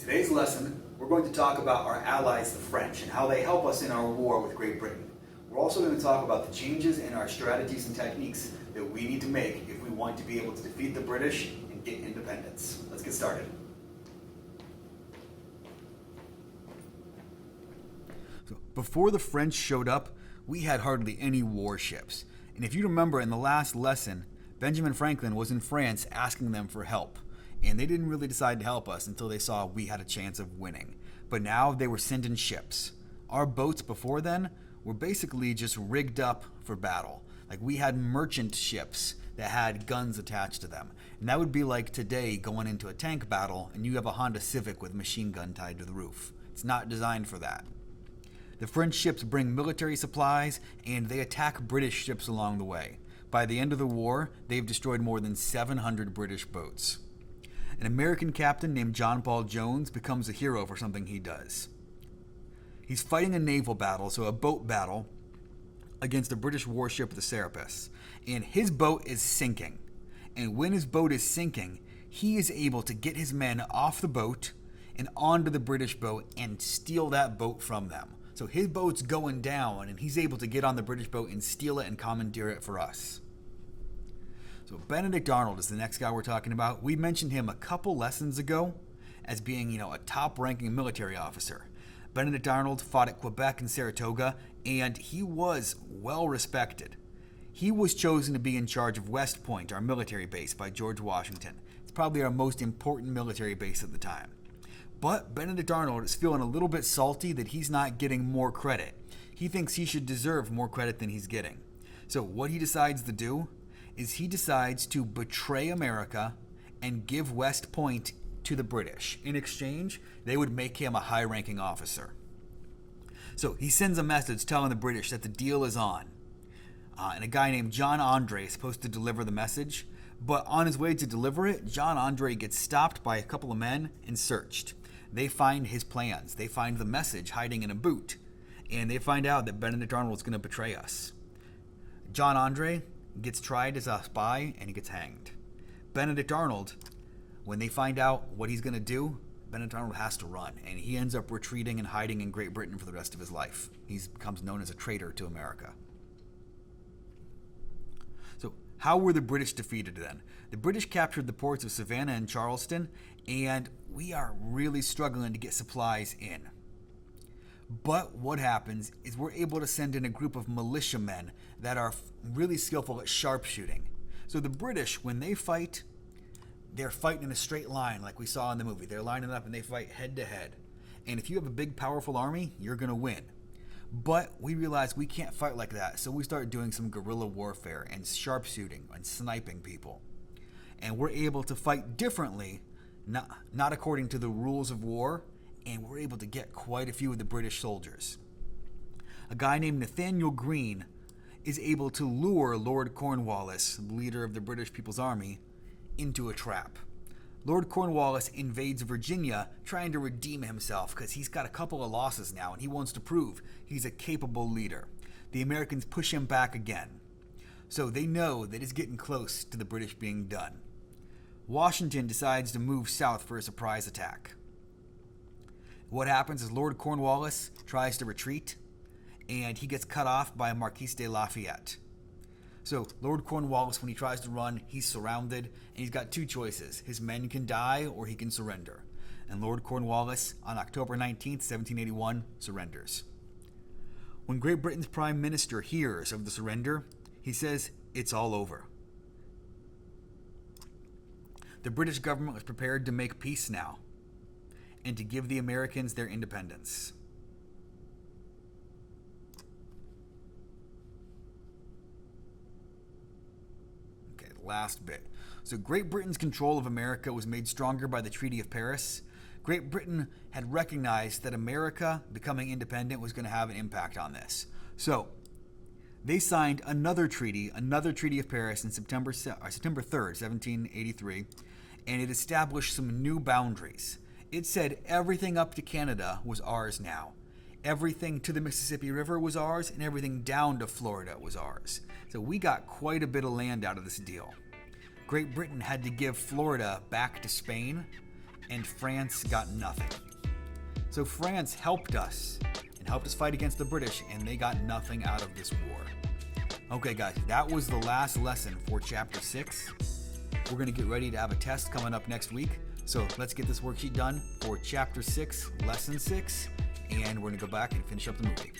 today's lesson, we're going to talk about our allies, the French, and how they help us in our war with Great Britain. We're also going to talk about the changes in our strategies and techniques that we need to make if we want to be able to defeat the British and get independence. Let's get started. So before the French showed up, we had hardly any warships. And if you remember in the last lesson, Benjamin Franklin was in France asking them for help. And they didn't really decide to help us until they saw we had a chance of winning. But now they were sending ships. Our boats before then were basically just rigged up for battle. Like we had merchant ships that had guns attached to them. And that would be like today going into a tank battle and you have a Honda Civic with machine gun tied to the roof. It's not designed for that. The French ships bring military supplies and they attack British ships along the way. By the end of the war, they've destroyed more than 700 British boats. An American captain named John Paul Jones becomes a hero for something he does. He's fighting a naval battle, so a boat battle, against a British warship, the Serapis. And his boat is sinking. And when his boat is sinking, he is able to get his men off the boat and onto the British boat and steal that boat from them. So his boat's going down, and he's able to get on the British boat and steal it and commandeer it for us. So Benedict Arnold is the next guy we're talking about. We mentioned him a couple lessons ago as being, a top-ranking military officer. Benedict Arnold fought at Quebec and Saratoga, and he was well respected. He was chosen to be in charge of West Point, our military base, by George Washington. It's probably our most important military base at the time. But Benedict Arnold is feeling a little bit salty that he's not getting more credit. He thinks he should deserve more credit than he's getting. So what he decides to do is he decides to betray America and give West Point to the British. In exchange, they would make him a high-ranking officer. So he sends a message telling the British that the deal is on. And a guy named John Andre is supposed to deliver the message. But on his way to deliver it, John Andre gets stopped by a couple of men and searched. They find his plans. They find the message hiding in a boot. And they find out that Benedict Arnold is going to betray us. John Andre gets tried as a spy and he gets hanged. Benedict Arnold, when they find out what he's going to do, Benedict Arnold has to run, and he ends up retreating and hiding in Great Britain for the rest of his life. He becomes known as a traitor to America. So how were the British defeated then? The British captured the ports of Savannah and Charleston, and we are really struggling to get supplies in. But what happens is we're able to send in a group of militiamen that are really skillful at sharpshooting. So the British, when they fight, they're fighting in a straight line like we saw in the movie. They're lining up and they fight head to head. And if you have a big, powerful army, you're going to win. But we realize we can't fight like that, so we start doing some guerrilla warfare and sharpshooting and sniping people. And we're able to fight differently, not according to the rules of war, and we're able to get quite a few of the British soldiers. A guy named Nathaniel Greene is able to lure Lord Cornwallis, the leader of the British People's Army, into a trap. Lord Cornwallis invades Virginia trying to redeem himself because he's got a couple of losses now and he wants to prove he's a capable leader. The Americans push him back again. So they know that it's getting close to the British being done. Washington decides to move south for a surprise attack. What happens is Lord Cornwallis tries to retreat, and he gets cut off by Marquis de Lafayette. So Lord Cornwallis, when he tries to run, he's surrounded, and he's got two choices. His men can die, or he can surrender. And Lord Cornwallis, on October 19th, 1781, surrenders. When Great Britain's Prime Minister hears of the surrender, he says, "It's all over." The British government was prepared to make peace now, and to give the Americans their independence. Okay, last bit. So Great Britain's control of America was made stronger by the Treaty of Paris. Great Britain had recognized that America becoming independent was going to have an impact on this. So they signed another treaty of Paris in September 3rd, 1783, and it established some new boundaries. It said everything up to Canada was ours now. Everything to the Mississippi River was ours, and everything down to Florida was ours. So we got quite a bit of land out of this deal. Great Britain had to give Florida back to Spain, and France got nothing. So France helped us and helped us fight against the British, and they got nothing out of this war. Okay, guys, that was the last lesson for Chapter 6. We're going to get ready to have a test coming up next week. So let's get this worksheet done for Chapter 6, Lesson 6, and we're going to go back and finish up the movie.